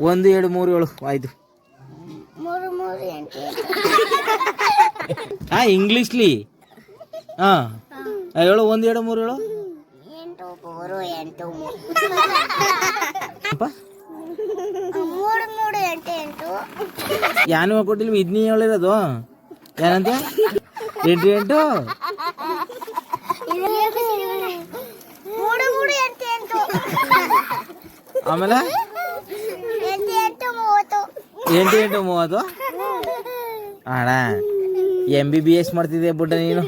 1 2 3 7 ಆಯ್ತು. ಹಾ ಇಂಗ್ಲೀಷ್ಲಿ ಹಾ ಹೇಳು 1 2 3 ಹೇಳು. 8 ಯಾನು ಕೊಟ್ಟಿಲ್ವ ಇದನ್ನೇ ಹೇಳಿರೋದು ಏನಂತ 8 8 ಆಮೇಲೆ 8 8 30 ಅಣ್ಣ MBBS ಮಾಡ್ತಿದ್ದೆ ಬುಡ್ಡ ನೀನು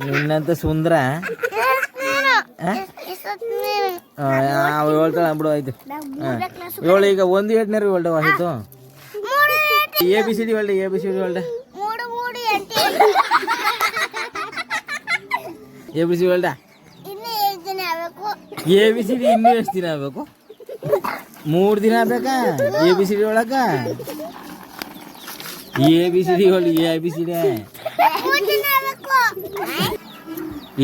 ನಿನ್ನಂತ ಸುಂದ್ರ ಹೇಳ್ತಾಳ ಬಿಡು ಆಯ್ತು. ಹೇಳು ಈಗ 1 8 ಹೇಳ್ದವ ಆಯ್ತು. ABCD ಹೇಳ್ದೆ ABCD ಹೇಳ್ದೆ ABCD ಹೇಳ್ದ ABCD ಇನ್ನೂ ಎಷ್ಟು ದಿನ ಆಗ್ಬೇಕು? 3 ದಿನ ಆಗ್ಬೇಕಾ ABCD ಒಳಗ? ABCD ಹೇಳಿ ABCD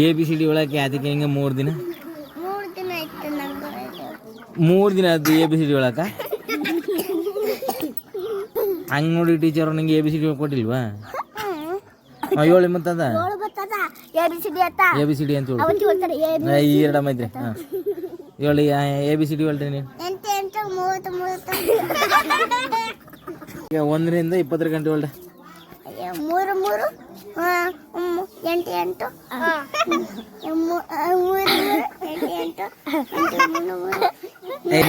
ABCD ಒಳಗೆ ಅದಕ್ಕೆ ಹೆಂಗೆ 3 ದಿನ 3 ದಿನ ಅದು ABCD ಒಳಕ ಹಂಗೆ ನೋಡಿ ಟೀಚರ್ ನಂಗೆ ABCD ಕೊಟ್ಟಿಲ್ವಾ? ಹೇಳಿ ಮತ್ತದ ABCD ಅಂತ ಹೇಳಿ ಎರಡಮ್ಮ ಇದ್ರೆ ಹಾಂ ಹೇಳಿ ABCD ಹೇಳ್ರಿ ನೀವು. ಈಗ 1 ರಿಂದ 20 ಗಂಟೆ ಹೇಳ್ದೆ. 3 3 8 8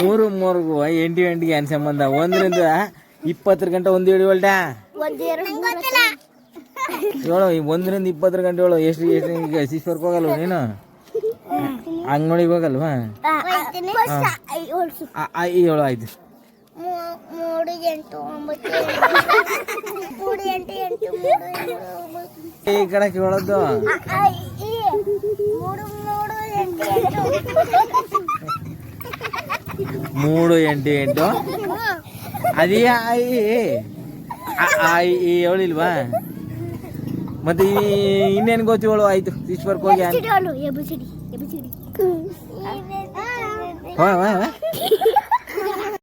3 3 8 8 ಏನು ಸಂಬಂಧ? 1 ರಿಂದ 20 ಗಂಟೆ 1 ಹೇಳಿ ಹೇಳ್ದ. ಹೇಳು 1 ರಿಂದ 20 ಗಂಟೆ ಹೇಳು. ಎಷ್ಟು ಈಗ ಶಿಶ್ವರ್ಕ್ ಹೋಗಲ್ವ ನೀನು? ಅಂಗನವಾಡಿಗೆ ಹೋಗಲ್ವಾ? ಹೇಳು ಆಯ್ತು. 3 8 9 ಈ ಕಡೆ ಕೇಳೋದು 3 8 8 ಅದೇ ಹೇಳಿಲ್ವಾ? ಮತ್ತೆ ಇನ್ನೇನು ಗೊತ್ತು ಹೇಳು ಆಯ್ತು. ಶಿಶ್ವರ್ಕ್ ಹೋಗಿ